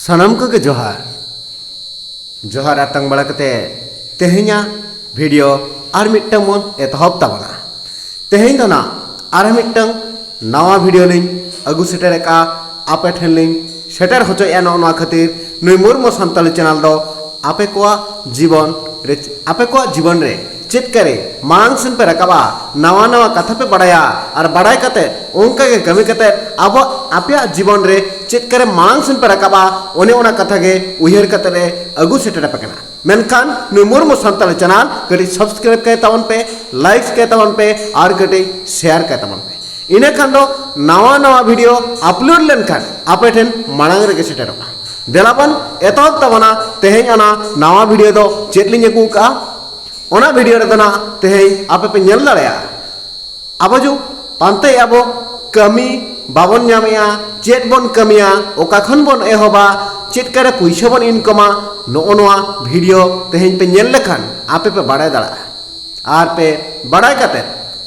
सनम को जोहार जोहार आतंग बड़ा कते तेहेኛ वीडियो और मिट्टंग मन एतहब ताबना तेहेñ दो ना और मिट्टंग नवा वीडियो लिंग अगु सेटर का आपे ठेन लिंग सेटर होचो या नवा खातिर नुई मुर्मु सान्ताली चैनल दो आपे को जीवन रे चेक करे मांग सेन पे रकाबा नवा नवा कथा पे बढ़ाया और बढ़ाई कते उनका के कमी कते अब आपया जीवन रे चेक करे मांग सेन पे रकाबा ओने ओना कथा के उहिर कते रे अगु सेटर पे कना मेनखान नुई मुर्मु सान्ताली चैनल कटी सब्सक्राइब करे तवन पे लाइक्स करे तवन पे और कटी शेयर करे तवन पे इने खान दो नवा नवा वीडियो अपलोड लेनखान आपे ठेन मांग रे के सेटरोगा देलाबन एतहब तबना तेहेñ अना नवा वीडियो दो चेक लिंग अगु का ओना वीडियो रे दना तेहेñ आपे पे नेल दाड़ेया अब जो पानते अब कमी बाबन नामेया चेक बन कमिया ओका खन बन एहबा चेक करे पैसा बन इनकमा नो नवा वीडियो तेहेñ पे नेल लेखान आपे पे बाड़ाय दाड़ा आर पे बाड़ाय कते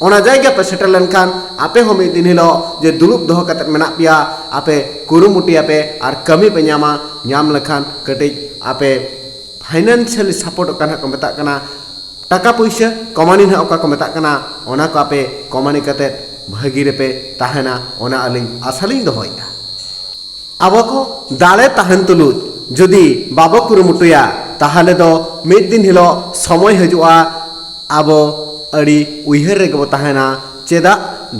ओना जायगा पे सेटल लेनखान आपे हो मिद दिन हिलो जे दुलुप दोह कते मेना पिया आपे कुरुमुटिया पे आर कमी पे ᱧᱟᱢ लेखान कटिज आपे फाइनेंशियल सपोर्ट काना को मेता कना टाका पैसा कमानी ना ओका को मेता कना ओना को आपे कमानी कते भागी रे पे ताहेना ओना अलिंग आसालिंग दोहया अब को दाले ताहन तुलु जदि बाबो कुरुमुटुया ताहले दो मिद दिन हिलो समय हजुआ अब अड़ी उइहर रे गबो ताहेना चेदा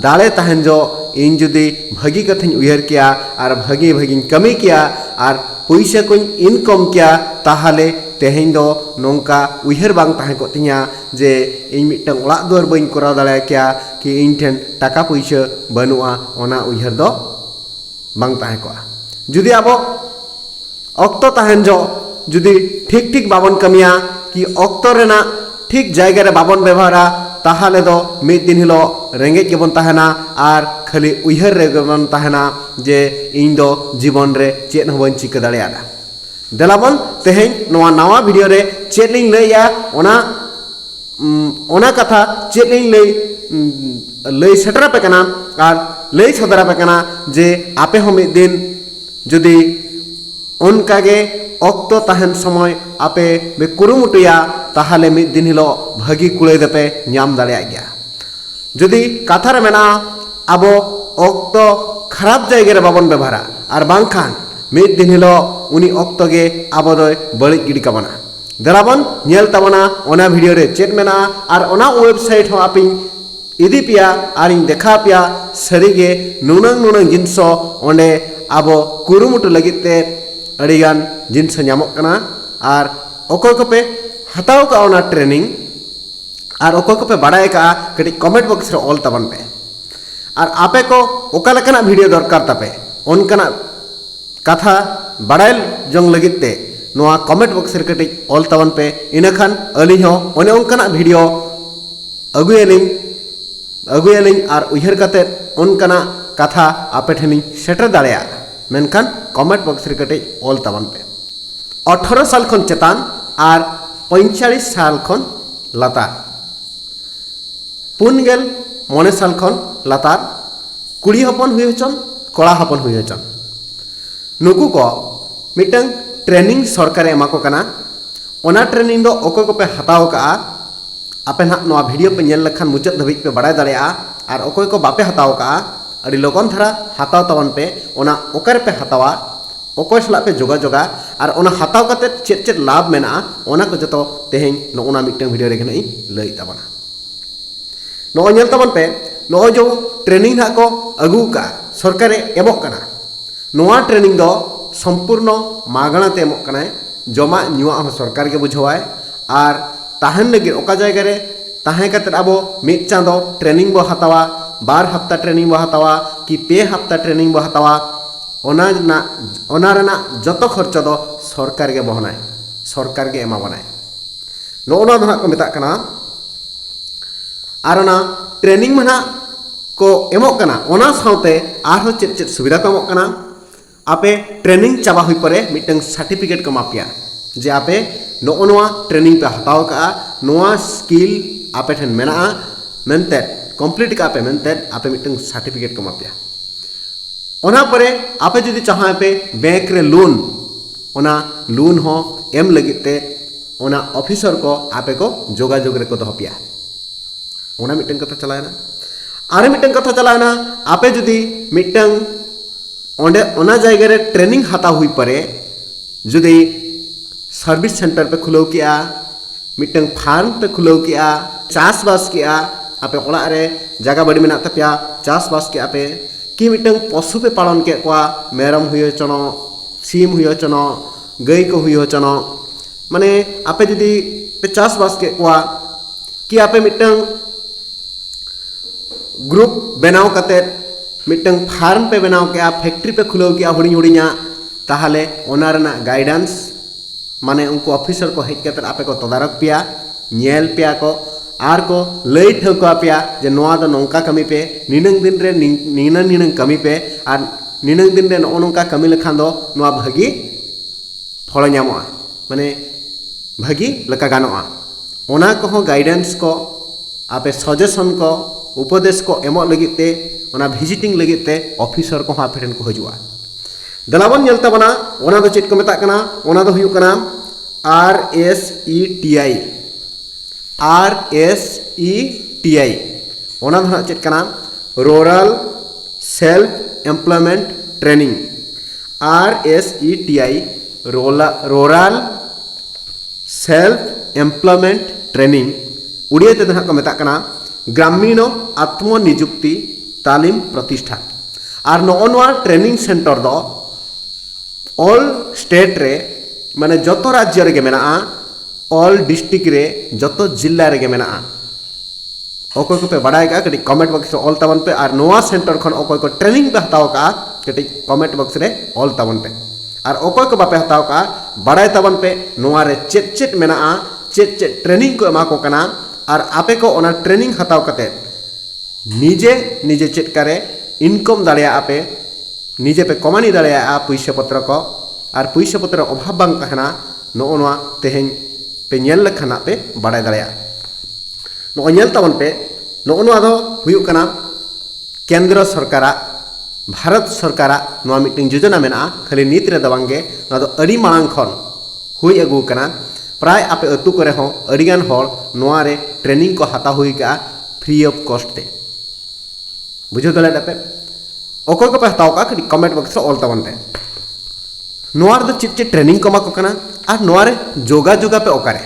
दाले ताहन जो इन जुदी भागी कथिन उइहर किया और भागी भागी कमी किया और पैसा को इनकम किया ताहले तेहेñ दो नोंका उइहर बांग ताहे को तिया जे इन मिटंग ओळाग दुआर बइन कराव दाड़े किया कि इन ठेन टाका पैसा बनुआ ओना उइहर दो बांग ताहे को जुदी अब अक्तो ताहेन जो जुदी ठीक ठीक बाबन कमिया कि अक्तो रेना ठीक जायगा रे बाबन व्यवहारा ताहले दो मिद दिन हिलो रेंगेज गेबन ताहेना और खाली उइहर रे गेबन ताहेना जे इन दो जीवन रे चेद होबन चिका दाड़ेया देलाबन तेहेñ नवा नवा वीडियो रे चेद लिंग लैया ओना कथा चेद लिंग लई सेटरा पे कना और लई सदरा पे कना जे आपे हो मिद दिन जदि उनकागे अक्तो ताहेन समय आपे बे कुरुमुटुया ताहले मिद दिन हिलो भागी कुड़े दे पे ᱧाम दाड़ेया गया जदि कथा रे मेना आबो अक्तो खराब जायगा रे बाबन व्यवहारा और बांखान मिद दिन हिलो उनी अक्तो गे आबो दो बळिज गिडी काबना देलाबन नेल ताबना ओना वीडियो रे चेक मेना और ओना वेबसाइट हो आपिन इदी पिया और इन देखा पिया सरीगे नुनंग जिनसो ओंडे आबो कुरुमुटु लगिते अड़ीगान जिनस ᱧᱟᱢᱚᱜ कना और ओकोय को पे हताव का ओना ट्रेनिंग और ओकोय को पे बाड़ाय का कटी कमेंट बॉक्स रे ऑल तबन पे और आपे को ओका लेकना वीडियो दरकार तापे ओनकना कथा बाड़ाय जंग लगिते नोआ कमेंट बॉक्स रे कटी ऑल तबन पे इनखान अली हो ओने ओनकना वीडियो अगुयलिंग और उइहर कते ओनकना कथा आपे ठेनी सेटर दाड़ेया मेनखान कमेंट बॉक्स रे कटी ऑल तबन पे 18 साल खन चेतान और 45 साल खन लातार 49 साल खन लातार कुड़ी हपन हुई हचन कड़ा हपन हुई हचन नुकु को मिटंग ट्रेनिंग सरकार एमा को कना ओना ट्रेनिंग दो ओको को पे हताव का आपे ना नोआ वीडियो पे नेल लखन मुचाद धबिज पे बाड़ाय दाड़ेया और ओको को बापे हताव का अड़ी लगन धारा हताव तवन पे ओना ओकर पे हतावा ओकोय सला पे जोगा और ओना हताव कते चेद चेद लाभ मेना ओना को जतो तेहेñ नो ओना मिटंग वीडियो रे गनई लई ताबना नो नेल तबन पे नो जो ट्रेनिंग ना को अगु का सरकारे एमोक कना नोआ ट्रेनिंग दो संपूर्ण मागणा ते एमोक कना जमा न्युआ हो सरकार के बुझवाय और ताहन लगे ओका जायगा रे ताहे कते आबो मिद चांदो ट्रेनिंग बो हतावा 2 हफ्ता ट्रेनिंग बो हतावा कि 2 हफ्ता ट्रेनिंग बो हतावा ओना रेना जतो खर्च दो सरकार के बहनाय सरकार के एमा बनाय नोना दना को मेता कना और ओना ट्रेनिंग मना को एमोक कना ओना साउते आरो चेद चेद सुविधा को एमोक कना आपे ट्रेनिंग चाबा हुई परे मिटंग सर्टिफिकेट को मापिया जे आपे नोआ ट्रेनिंग पे हताव का नोआ स्किल आपे ठन मेना मेनते कंप्लीट का पे मेनते आपे मिटंग सर्टिफिकेट को मापिया ओना परे आपे जदि चाहा पे बैंक रे लोन ओना लोन हो एम लगिते ओना ऑफिसर को आपे को जोगाजोग रे को दो पिया ओना मिटन कथा चलायना आरे मिटन कथा चलायना आपे जुदी मिटन ओंडे ओना जायगा रे ट्रेनिंग हाता हुई परे जुदी सर्विस सेंटर पे खुलौ किया मिटन फार्म पे खुलौ किया चासबास किया आपे ओड़ा रे जगह बड़ी मेना तपिया चासबास किया पे कि मिटन पशु पे पालन के कोआ मेरम हुयो चनो सीम हुयो चनो गई को हुयो चनो माने आपे जुदी पे चासबास के कोआ कि आपे मिटन ग्रुप बनाव कते मिटन फार्म पे बनाव के फैक्ट्री पे खुलौ किया हुड़ी हुड़िया ताहले ओना रना गाइडेंस माने उनको ऑफिसर को हेज कते आपे को तदारक पिया नेल पिया को आर को लई ठौका पिया जे नोआ दो नोंका कमी पे निनंग दिन रे निनंग कमी पे आर निनंग दिन रे नोंका कमी लखान दो नोआ भागी फल ᱧᱟᱢᱚᱜᱼᱟ माने भागी लका गानोआ ओना को हो गाइडेंस को आपे सजेशन को उपदेश को एमो लगिते ओना विजिटिंग लगिते ऑफिसर को आपे ठेन को हजुआ दलाबन नेलता बना ओना दो चेट को मेता कना ओना दो हुयु कना RSETI ओना दो चेट कना rural self employment training RSETI rural self employment training Odia ते को मेता कना ग्रामीण आत्मनिजुक्ति तालीम प्रतिष्ठान और नोआ ट्रेनिंग सेंटर दो ऑल स्टेट रे माने जतो राज्य रे मेना ऑल डिस्ट्रिक्ट रे जतो जिला रे मेना ओको को पे बड़ाई का कटी कमेंट बॉक्स रे ऑल तबन पे और नोआ सेंटर खन ओको को ट्रेनिंग पे हताव का कटी कमेंट बॉक्स रे ऑल तबन पे और ओको को बापे हताव का बड़ाई तबन पे नोआ रे चेट मेना चेट ट्रेनिंग को एमा को कना और आपे को ओना ट्रेनिंग हताव कते निजे निजे चेट करे इनकम दाड़िया आपे निजे पे कमानी दाड़िया पैसा पत्र को और पैसा पत्र अभाव बांग तहना नोआ तेहें पे नेल लखाना पे बड़ाई दाड़िया नोआ नेल तबन पे नोआ दो हुयु कना केंद्र सरकार भारत सरकार नोआ मीटिंग योजना मेना खाली नीत रे दबांगे नोआ दो अड़ी मांग खन हुई अगु कना प्राय आपे अतु करे हो अड़िगान हर नोआ रे ट्रेनिंग को हाता हुई का फ्री ऑफ कॉस्ट ते बुझो दले पे ओको को पे हताव का कमेंट बॉक्स रे ऑल तबन पे नोआ रे चिट ट्रेनिंग को मा को कना और नोआ रे जोगा जोगा पे ओकारे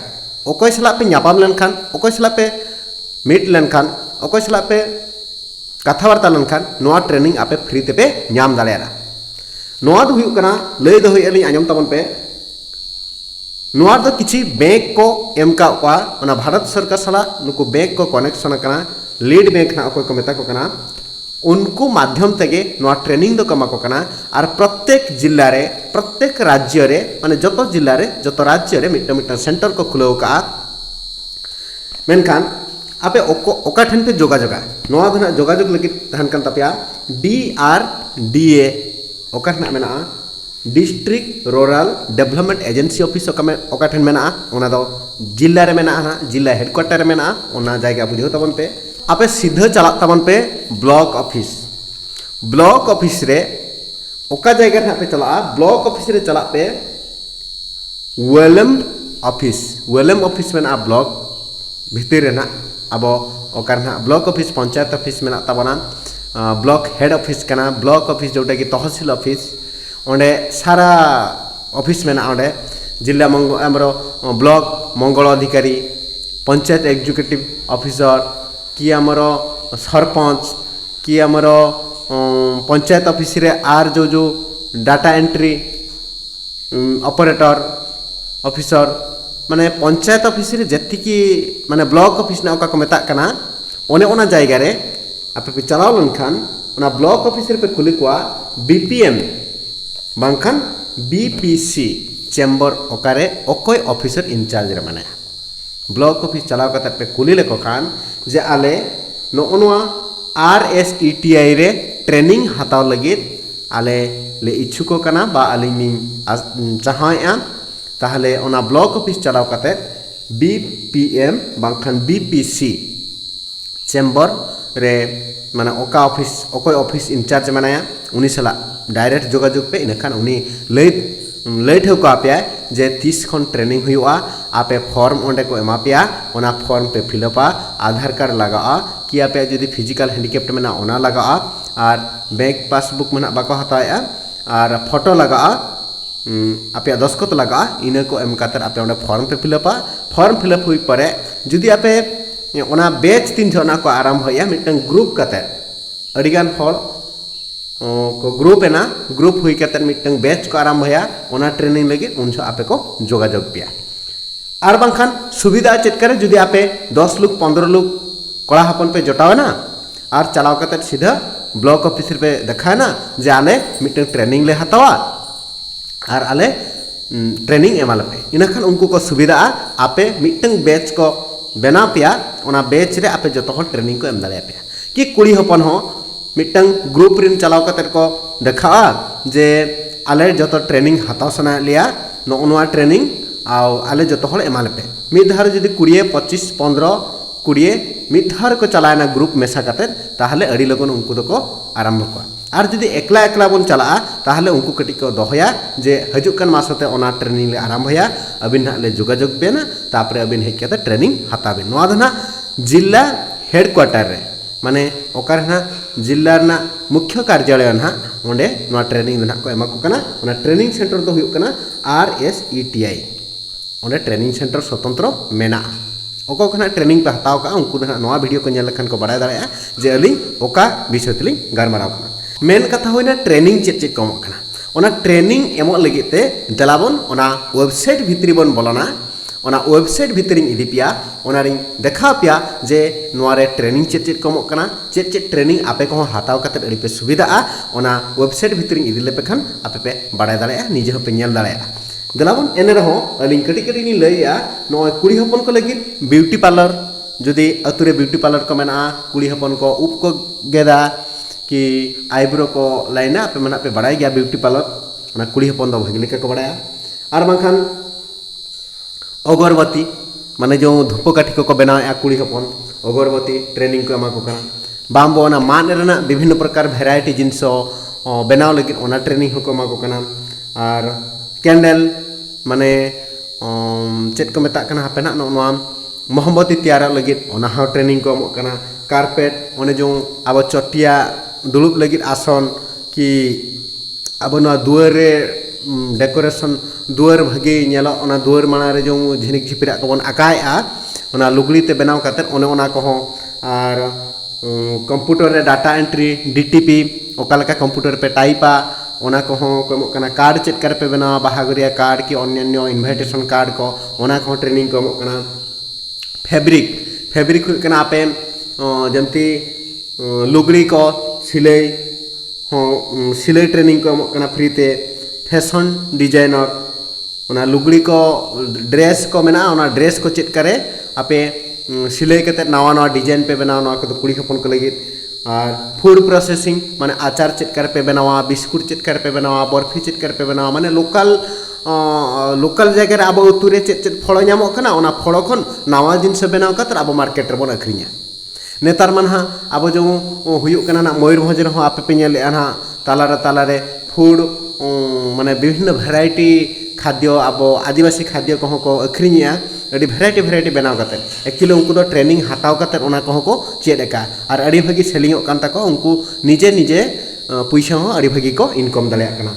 ओकोय सला पे न्यापाम लेनखान ओकोय सला पे मीट लेनखान ओकोय सला पे कथा वार्ता लेनखान नोआ ट्रेनिंग आपे फ्री ते पे ᱧᱟᱢ दाड़ियाला नोआ दो हुयु कना लई दो हुई अली आंजम तबन पे नोआ दो किछि बैंक को एम का ओना भारत सरकार सला नुकु बैंक को कनेक्शन कना लीड बैंक ना ओकोय को मेता को कना उनको माध्यम तेगे नोआ ट्रेनिंग दो कमा को कना और प्रत्येक जिला रे प्रत्येक राज्य रे माने जतो जिला रे जतो राज्य रे मिट सेंटर को खुलो का मेनखान आपे ओका ठन पे जोगाजोगा नोआ धना जोगाजोग लगी तहन कान तपिया DRDA ओका ठना मेना district rural development agency office ओका ठन मेना ओना दो जिला रे मेना ना जिला हेडक्वार्टर रे मेना ओना जायगा बुझो तबन पे आपे सीधा चला तबन पे ब्लॉक ऑफिस रे ओका जायगा ना पे चला ब्लॉक ऑफिस रे चला पे वेलम ऑफिस मेना ब्लॉक भीतर रे ना अब ओका ना ब्लॉक ऑफिस पंचायत ऑफिस मेना तबना ब्लॉक हेड ऑफिस कना ब्लॉक ऑफिस जोटा कि तहसील ऑफिस ओंडे सारा ऑफिस मेना ओंडे जिला हमरो ब्लॉक मंगल अधिकारी पंचायत एग्जीक्यूटिव ऑफिसर कि आमर सरपंच कि आमर पंचायत ऑफिस रे आर जो डाटा एंट्री ऑपरेटर ऑफिसर माने पंचायत ऑफिस रे जति की माने ब्लॉक ऑफिस ना ओका को मेता कना ओने ओना जायगा रे आपे पे चलाव लनखान ओना ब्लॉक ऑफिस रे पे खुली कोआ BPM बांखान BPC chamber ओकारे ओकोय officer in charge रे माने ब्लॉक ऑफिस चलाव कते पे कुली लेको खान जे आले नोआ RSETI रे ट्रेनिंग हाताव लगित आले ले इच्छुको कना बा आलिनी चाहाया ताहले ओना ब्लॉक ऑफिस चलाव कते BPM बांखान BPC चेम्बर रे माने ओका ऑफिस ओकोय ऑफिस इंचार्ज मानाया उनी सला डायरेक्ट जोगाजोग पे इनखान उनी लई लय ठेका पे जे 30 खन ट्रेनिंग हुआ आपे फॉर्म ओंडे को एमा पे ओना फॉर्म पे फिलअपा आधार कार्ड लगा कि आपे जदि फिजिकल हैंडिकैप्ट मेना ओना लगा और बैंक पासबुक मेना बाको हताया और फोटो लगा आपे दस्खत लगा इना को एम कातर आपे ओंडे फॉर्म पे फिलअप हुई परे जदि आपे ओना बैच 3 जना को आरंभ होया मिटन ग्रुप काते अडिगान हर को ग्रुप है ना ग्रुप हुई काते मिटन बैच को आरंभ होया ओना ट्रेनिंग लगे उन आपे को जोगाजोग पे और बांखान सुविधा चेक करे जदि आपे 10 लोग 15 लोग कड़ा हपन पे जोटाव ना और चलाव काते सीधा ब्लॉक ऑफिसर पे देखा ना जे आले मिटन ट्रेनिंग ले हतावा और आले ट्रेनिंग एमाल पे इनाखान उनको को सुविधा आपे मिटन बैच को बना पिया ओना बैच रे आपे जतो हर ट्रेनिंग को एम दाड़े पे कि कुड़ी हपन हो मिटन ग्रुप रिन चलाव काते को देखा जे आले जतो ट्रेनिंग हताव सना लिया नोआ ट्रेनिंग आउ आले जतो हर एमाल पे मिद धार जदि 20 25 15 20 मिद धार को चलाना ग्रुप मेसा काते ताहले अड़ी लगन उनको दको आरंभ को और जदि एकला एकला बन चला ताहले उनको कटी को दोहया जे हजुकन मासते ओना ट्रेनिंग ले आरंभ होया अबिन ना ले जोगाजोग बेना तापरे अबिन हेज काते ट्रेनिंग हताबे नोआ दना जिला हेडक्वार्टर रे माने ओकर ना जिला ना मुख्य कार्यालय ना ओंडे नोआ ट्रेनिंग ना को एमा को कना ओना ट्रेनिंग सेंटर दो हुयो कना RSETI ओंडे ट्रेनिंग सेंटर स्वतंत्र मेना ओको खना ट्रेनिंग पे हताव का उनको ना नोआ वीडियो को नेल लखन को बड़ाय दाड़या जे अली ओका विषय तली गारमाराव कना मेन कथा होइना ट्रेनिंग चेक चेक कम कना ओना ट्रेनिंग एमो लगिते दलाबन ओना वेबसाइट भितरी बन बोलना ओना वेबसाइट भितरी इदी पिया ओना रिंग देखा पिया जे नोआरे ट्रेनिंग चेक चेक कम कना चेक चेक ट्रेनिंग आपे को हताव काते अड़ी पे सुविधा ओना वेबसाइट भितरी इदी लेपे खान आपे पे बड़ाय दाड़या निजे हो पे नेल दाड़या दलाबन एने रहो अलिंग कटी कटी नि लैया नोय कुड़ी हपन को लगी ब्यूटी पार्लर जदि अतुरे ब्यूटी पार्लर को मेना कुड़ी हपन को उप को गेदा कि आईब्रो को लाइना पे मना पे बड़ाई गया ब्यूटी पार्लर ना कुड़ी हपन दो भगले को बड़ाया और बांखान अगरबत्ती माने जो धूपकाठी को बनाया कुड़ी हपन अगरबत्ती ट्रेनिंग को एमा को कना बाम्बो ना मान रेना विभिन्न प्रकार वेराइटी जिनसो बनाव लगी ओना ट्रेनिंग को एमा को कना और कैंडल माने चेत को मेता कना हपेना नोआ मोहब्बती तैयार लगी ओना हा ट्रेनिंग को एमो कना कारपेट ओने जो अब चटिया दुलुप लगी आसन कि अब ना दुआर रे डेकोरेशन दुआर भागी नेलो ओना दुआर माना रे जो झिनिक झिपिरा को बन आकाया ओना लुगड़ी ते बनाव काते ओने ओना को हो और कंप्यूटर रे डाटा एंट्री DTP ओकालका कंप्यूटर पे टाइपा ओना को हो को कना कार्ड चेक कर पे बनावा बाहागरिया कार्ड की अन्य इनविटेशन कार्ड को ओना को ट्रेनिंग को कना फैब्रिक हुई कना आपे जमती लुगड़ी को सिलाई हो सिलाई ट्रेनिंग को कना फ्री ते फैशन डिजाइनर ओना लुगड़ी को ड्रेस को मेना ओना ड्रेस को चेक करे आपे सिलाई कते नवा नवा डिजाइन पे बनावा नवा को कुड़ी हपन को लगी और फूड प्रोसेसिंग माने आचार चेक कर पे बनावा बिस्कुट चेक कर पे बनावा बर्फी चेक कर पे बनावा माने लोकल जगह अब उतुरे चेक चेक फड़ो नामो कना ओना फड़ो खन नवा जिनस बनाव कातर अब मार्केट रे बन अखरिया नेतार मन हा अब जो हुयुक कना ना मयूरभंज रे हो आपे पे नेल ना तालारे फूड माने विभिन्न वेराइटी खाद्य अब आदिवासी खाद्य को को अखरिया अड़ी वेराइटी बनाव काते एक्चुअली उनको तो ट्रेनिंग हताव काते ओना को को चेड एका और अड़ी भागी सेलिंग कान ताको उनको निजे पैसा हो अड़ी भागी को इनकम दाड़िया कना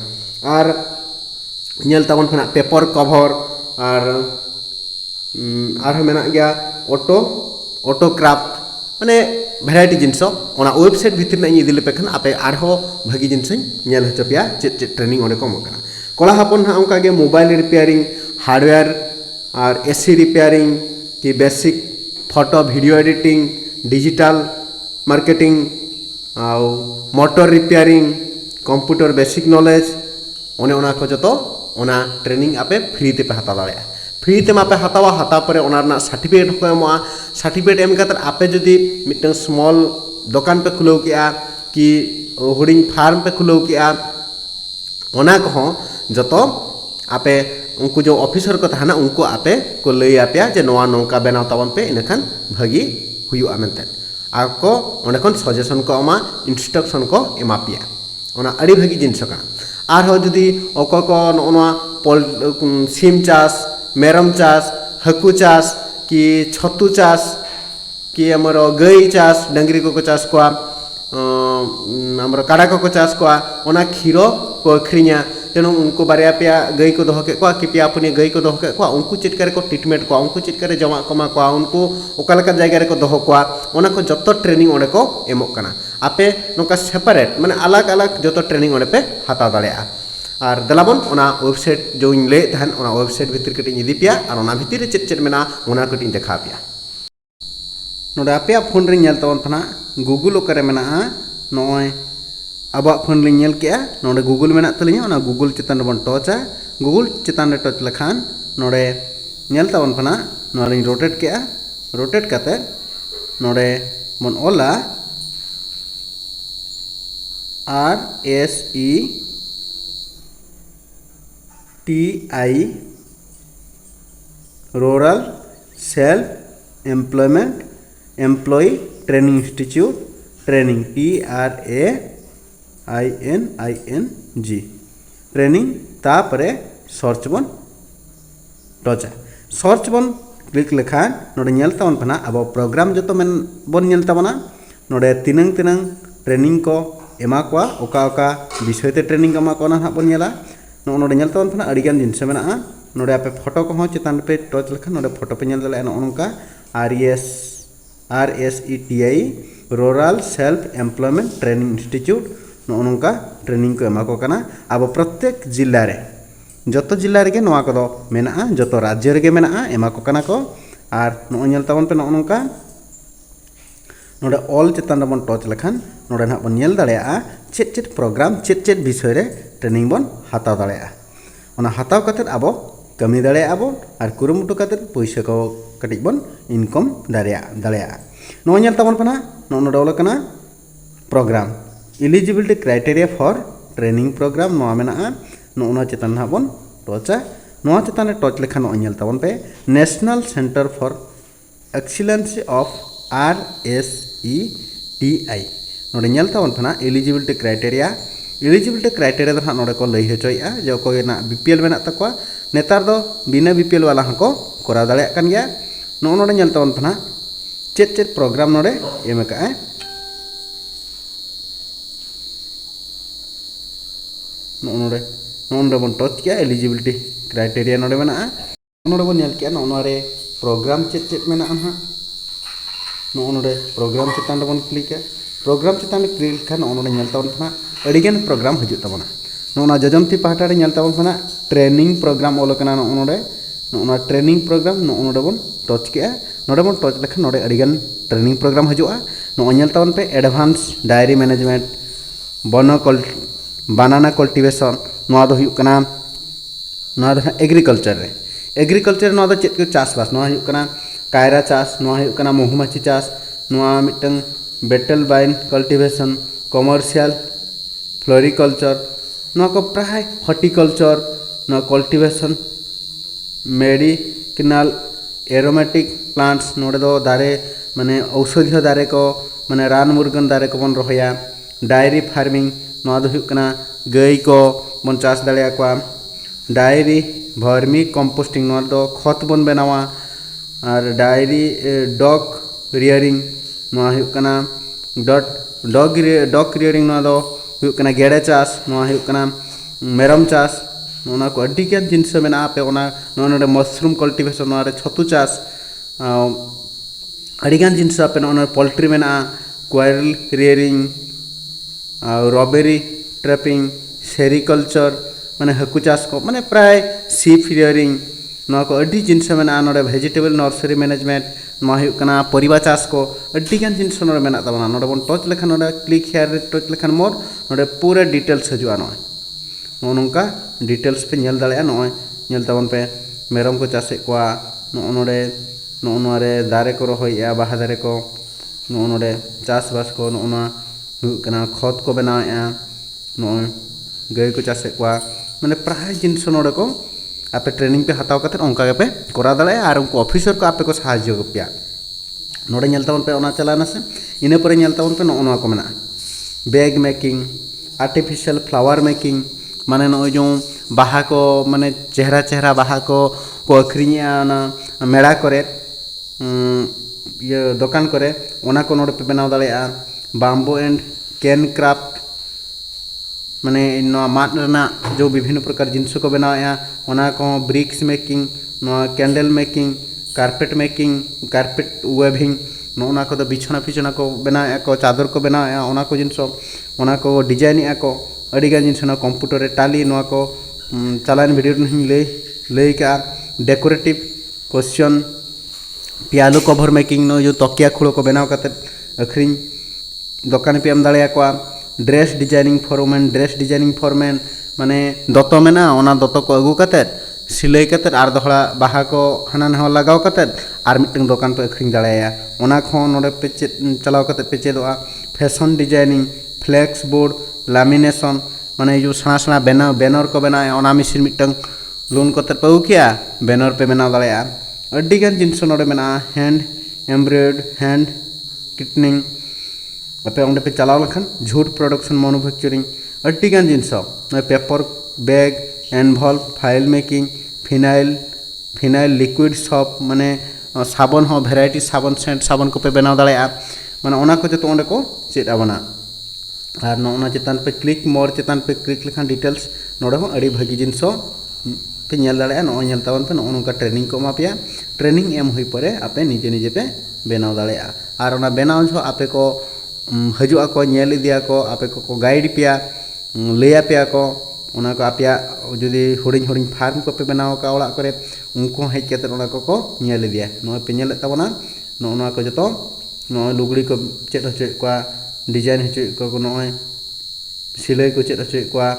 और नेल ताबन खना पेपर कवर और मेना गया ऑटोक्राफ्ट माने वेराइटी जिनसो ओना वेबसाइट भितर ना इदी लेपे खान आपे आरहो भागी जिनस नेल हचपिया चेड ट्रेनिंग ओने को कना कोला हपन हा उनका गे मोबाइल रिपेयरिंग हार्डवेयर और AC रिपेयरिंग की basic photo video editing digital marketing आउ motor repairing computer basic knowledge ओने ओना को जतो ओना ट्रेनिंग आपे फ्री ते पे हता दाड़िया फ्री ते मापे हतावा हता परे ओना ना सर्टिफिकेट को एमोआ सर्टिफिकेट एम कातर आपे जदी मिटन स्मॉल दुकान पे खुलो किया कि हुडिंग फार्म पे खुलो किया ओना को जतो आपे उनको जो ऑफिसर को थाना उनको आपे को लई आपया जे नोआ नोंका बनाव ताबन पे इनखान भागी हुयुआ मेनते आको ओने खन सजेशन को एमा इंस्ट्रक्शन को एमा पिया ᱚᱱᱟ ᱟᱹᱰᱤ ᱵᱷᱟᱹᱜᱤ ᱡᱤᱱᱤᱥ ᱠᱟᱱᱟ ᱟᱨᱦᱚᱸ ᱡᱩᱫᱤ ᱚᱠᱚᱭ ᱠᱚ ᱱᱚᱣᱟ ᱥᱤᱢ चाष मेरम चाष हाकू चाष कि छतु चाष कि आमर गई चाष डंगरी को चाष को आमर काड़ा को चाष को ओना क्षीरो को अखरीना तेणु उनको बारे पे गई को दोह के कि पे पुनिया गई को दोह के उनको चिटकारे को ट्रिटमेंट को उनको चिटकारे जमा को एमा को उनको ओकालेका जायगा रे को दोह को ओना को जतो ट्रेनिंग ओंडे को एमोग कना आपे नोका सेपारेट माने अलग अलग जतो ट्रेनिंग ओंडे पे हाताव दाड़ेया और दलाबन ओना वेबसाइट जो इन ले तहन ओना वेबसाइट भितर कटी इदी पिया और ओना भितर रे चेद चेद मेना ओना कटी देखा पिया नोडे आपे फोन रे नेल तवन फना गूगल ओकरे मेना नोय अब फोन रे नेल केया नोडे गूगल मेना तलिया ओना गूगल चितान रे बन टचा गूगल चितान रे टच लखान नोडे नेल तवन फना नोडे रोटेट केया रोटेट काते नोडे बन ओला RSETI rural self employment employ training institute training TRAINING training तापरे सर्च बन टचा सर्च बन क्लिक लेखान नोडे नेल तावन फना अब प्रोग्राम जतो मेन बन नेल तावना नोडे तिनंग तिनंग ट्रेनिंग को एमा को ओका ओका विषय ते ट्रेनिंग एमा को ना बन नेला नोडे नेल तावन फना अडिगान जिनिस मेना नोडे आपे फोटो को हो चितान पे टच लेखान नोडे फोटो पे नेल दले नोनका RSETI rural self employment training institute नोनका ट्रेनिंग को एमा को कना अब प्रत्येक जिल्ला रे जतो जिल्ला रे नोआ को दो मेना जतो राज्य रे मेना एमा को कना को आर नो नेल तावन पे नोनका नोडे ऑल चितान बन टच लेखान नोडे ना बन नेल दाड़ेया चेद चेद प्रोग्राम चेद चेद विषय रे ट्रेनिंग बन हाताव दाड़ेया ओना हाताव काते आबो कमी दाड़ेया आबो आर कुरुमुटु काते पैसा को कटिज बन इनकम दाड़ेया नो नेल तावन पना नोडे ओल कना program eligibility criteria for training program नोआ मेना नोना चितान ना बन टचा नोआ चितान रे टच लेखान नो नेल तावन पे national centre for excellence of RSETI नोडे नेल तावन फना एलिजिबिलिटी क्राइटेरिया दो ना नोडे को लई होचोया जो को ना बीपीएल मेना तकवा नेतार दो बिना बीपीएल वाला हको करा दाड़ेया कान गया नोडे नेल तावन फना चेद चेद प्रोग्राम नोडे एम का नोडे बन टच किया एलिजिबिलिटी क्राइटेरिया नोडे मेना नोडे बन नेल किया नोरे प्रोग्राम चेद चेद मेना हा नोडे प्रोग्राम चितान बन क्लिक प्रोग्राम चितान क्लिक खान नोडे नेल तावन फना अडिगान प्रोग्राम हजू तबना नोना जजमती पाहटा रे नेल तावन फना ट्रेनिंग प्रोग्राम ओल कना नोडे नोना ट्रेनिंग प्रोग्राम नोडे बन टच के नोडे बन टच लेखान नोडे अडिगान ट्रेनिंग प्रोग्राम हजूआ नो नेल तावन पे advance dairy management banana cultivation नोआ दो हुयू कना नोआ दो एग्रीकल्चर नोआ दो चेद को चासबास नोआ हुयू कना कायरा चाष नोआ हुयू कना महुमाछी चाष नोआ मिटन बेटल बाइन कल्टिवेशन कमर्शियल फ्लोरिकल्चर नोआ को प्राय हॉर्टिकल्चर नोआ कल्टिवेशन मेडिसिनल एरोमेटिक प्लांट्स नोडे दो दारे माने औषधीय दारे को माने रान मुर्गन दारे को बन रहोया डायरी फार्मिंग नोआ दो हुयू कना गई को बन चाष दाड़ेया को डायरी वर्मी कंपोस्टिंग नोआ दो खत बन बनावा और डायरी डॉग रियरिंग नोआ हुयू कना डॉग रियरिंग नोआ दो हुयू कना गेड़े चाष नोआ हुयू कना मेरम चाष नोना को अड्डी के जिनिस मेना पे ओना नोडे मशरूम कल्टिवेशन नोआ रे छतु चाष अडिगान जिनिस पे नोना पोल्ट्री मेना क्वाइरल रियरिंग रॉबेरी ट्रैपिंग सेरिकल्चर माने हाकू चाष को माने प्राय सीप रियरिंग नोआ को अड्डी जिनिस मेना नोडे वेजिटेबल नर्सरी मैनेजमेंट नोआ हुयू कना परिबा चाष को अड्डीगान जिनिस नोडे मेना तबना नोडे बन टच लेखान नोडे क्लिक हियर रे टच लेखान मोर नोडे पूरा डिटेल्स हजुआ नोनका डिटेल्स पे नेल दाड़ेया नोय नेल तावन पे मेरम को चासे कोआ नोडे नोरे दारे को रहोया बाहा दारे को नोडे चासबास को नोना हुयू कना खत को बनाया नोय गई को चासे कोआ माने प्राय जिनिस नोडे को आपे ट्रेनिंग पे हताव काते ओंका पे करा दाड़ेया और उनको ऑफिसर को आपे को साहाय्य गपिया नोडे नेल तावन पे ओना चलाना से इने परे नेल तावन पे नोना को मेना bag making artificial flower making माने नॉय जो बाहा को माने चेहरा चेहरा बाहा को अखरीनिया ना मेड़ा करे ये दुकान करे ओना को नोडे पे बनाव दाड़ेया बाम्बो एंड कैन क्राफ्ट माने नोआ माट रना जो विभिन्न प्रकार जिनिस को बनाया ओना को ब्रिक्स मेकिंग नोआ candle making carpet making carpet weaving नोना को बिछना फिछना को बनाया को चादर को बनाया ओना को जिनिस ओना को डिजाइन को अड़ीगान जिनिस कंप्यूटर रे टाली नोआ को चालान वीडियो लई का decorative cushion pillow cover making नो जो तकिया खुड़ो को बनाव करते अखरीन दुकान पे एम दाड़े को dress designing for women dress designing for main माने दतो मेना ओना दतो को अगू करते सिलाई करते आर दोहरा बाहा को हाना नहा लगाव करते आर मिटन दुकान पे अखरीन दाड़ेया ओना खो नोडे पे चलाव करते पे चेदोआ fashion designing flex board lamination माने जो सना सना बैनर को बनाए ओना मशीन मिटन लोन करते पे उकिया बैनर पे बनाव दाड़ेया अड्डीगान जिनिस नोडे मेना हैंड एम्ब्रॉयड हैंड किटनिंग अपे ओंडे पे चलाव लखन झूठ प्रोडक्शन मैन्युफैक्चरिंग अड्डीगान जिनिस paper bag envelope file making phenyl liquid soap माने साबन हो भेराइटी साबन सेंट साबन को पे बनाव दाड़ेया माने ओना को जतो ओंडे को चेद आबोना और नोना चेतान पे क्लिक मोर चेतान पे क्लिक लेखान डिटेल्स नोडे हो अड़ी भागी जिनिस पे नेल दाड़ेया नो नेल ताबन पे नोका ट्रेनिंग को एमा पेया ट्रेनिंग एम हुई परे आपे निजे निजे पे बनाव दाड़ेया और ओना बनाव जो आपे को हजुआ को नेल इदिया को आपे को गाइड पेया लैया पेया को ओना को आपया जुदी हुडिंग हुडिंग फार्म को पे बनाव का ओड़ा करे उनको हेज केते ओना को नेल इदिया नो पे नेल ताबना नो को जतो नो लुगड़ी को चेद हचो को डिजाइन हचो को नो सिलाई को चेद हचो को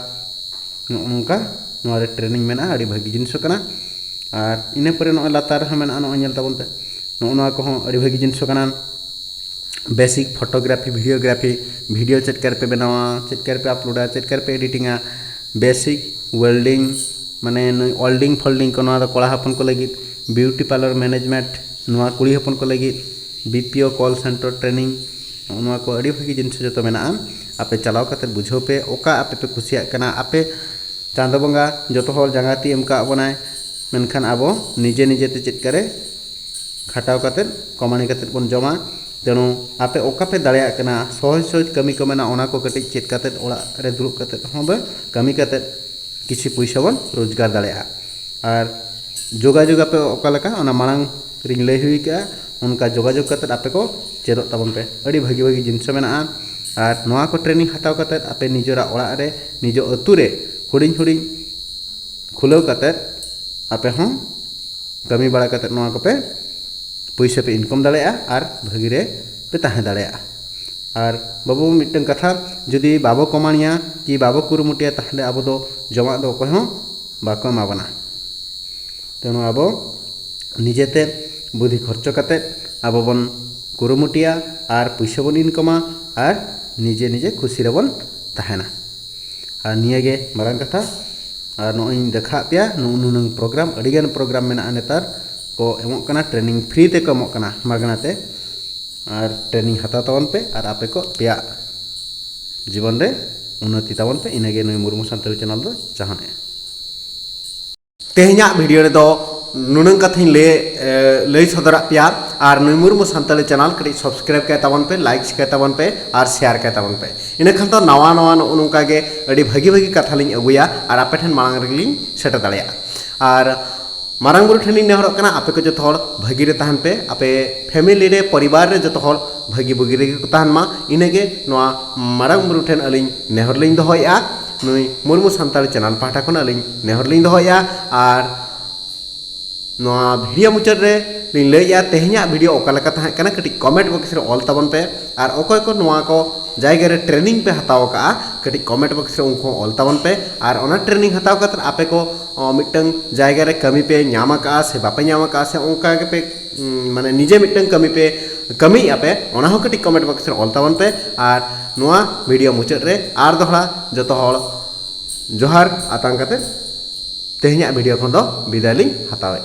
नोका नोरे ट्रेनिंग मेना अड़ी भागी जिनिस कना और इने परे नो लातार ह मेना नो नेल ताबन पे नो को अड़ी भागी जिनिस कना बेसिक फोटोग्राफी वीडियो चेक कर पे बनावा चेक कर पे अपलोडा चेक कर पे एडिटिंगा बेसिक वेल्डिंग माने ओल्डिंग फोल्डिंग को नोआ कोड़ा हपन को लगी ब्यूटी पार्लर मैनेजमेंट नोआ कुड़ी हपन को लगी बीपीओ कॉल सेंटर ट्रेनिंग नोआ को अड़ी भागी जिनिस जतो मेना आपे चलाव करते बुझाव पे ओका आपे पे खुशिया कना आपे चांदो बंगा जो हर जांगाती एम का बनाए मेनखान अब निजे निजे ते चेक करे खाटाव करते कमाणी करते बन जमा तेणु आपे ओका पे दाड़ेया कना सहज सहज कमी को मेना ओना को कटिज चेक करते ओड़ा रे दुरुब करते होबे कमी करते किछि पैसा बन रोजगार दाड़ेया और जोगाजोग आपे ओका लेका ओना मांग रिंग लई हुई का उनका जोगाजोग करते आपे को चेदो ताबन पे अड़ी भागी भागी जिनिस मेना और नोआ को ट्रेनिंग हताव करते आपे निजरा ओड़ा रे निजो अतु रे हुडिंग हुडिंग खुलाव करते आपे हों कमी बड़ा करते नोआ को पे पैसा पे इनकम दाड़ेया और भागी रे पे ताहे दाड़ेया और बाबू मिटन कथा जुदी बाबो कमाणिया कि बाबो कुरुमुटिया ताहले आबो दो जमा दो अकय हों बाको एमाबोना तेणु आबो निजेते बुद्धि खर्च करते आबो बन कुरुमुटिया और पैसा बन इनकमा और निजे निजे खुशी रे बन ताहेना और नियागे मारांग कथा और नोई देखा पेया नुनंग प्रोग्राम अड़ीगान प्रोग्राम मेना नेतार को एमोक कना ट्रेनिंग फ्री ते को एमोक कना मागनाते और ट्रेनिंग हताव ताबन पे और आपे को पेया जीवन रे उन्नति ताबन पे इनागे नुई मुर्मू सान्ताली चैनल दो चाहने तेहना वीडियो रे दो नुनंग कथाई लई सदरा पेया और नुई मुर्मू सान्ताली चैनल कटी सब्सक्राइब के ताबन पे लाइक के ताबन पे और शेयर के ताबन पे इनखान तो नवा नवा नोंका गे अड़ी भागी भागी कथा लिंग अगुया और आपे ठन मांग रेलिंग सेटा दाड़ेया और मारांग बुरु ठेन नेहरक कना आपे को जो हर भागी रे तहन पे आपे फैमिली रे परिवार रे जो हर भागी बुगी रे को तहन मा इनेगे नोआ मारांग बुरु ठेन अलिंग नेहर लिंग दोहया नुई मुर्मू सान्ताली चैनल पाटा खन अलिंग नेहर लिंग दोहया और नोआ वीडियो मुचाद रे लिंग लैया तेहना वीडियो ओका लेका तहन कना कटी कमेंट बॉक्स रे ऑल ताबन पे और ओकोय को नोआ को जायगा रे ट्रेनिंग पे हताव का कटी कमेंट बॉक्स रे उनको ऑल ताबन पे और ओना ट्रेनिंग हताव करते आपे को मिटन जायगा रे कमी पे नामा का से बापे नामा का से उनका के पे माने निजे मिटन कमी पे कमी आपे ओना हो कटी कमेंट बॉक्स रे ऑल ताबन पे और नोआ वीडियो मुचाद रे और दोहरा जतो हर जोहार आतांग करते तेहना वीडियो खन दो विदाय लिंग हतावे।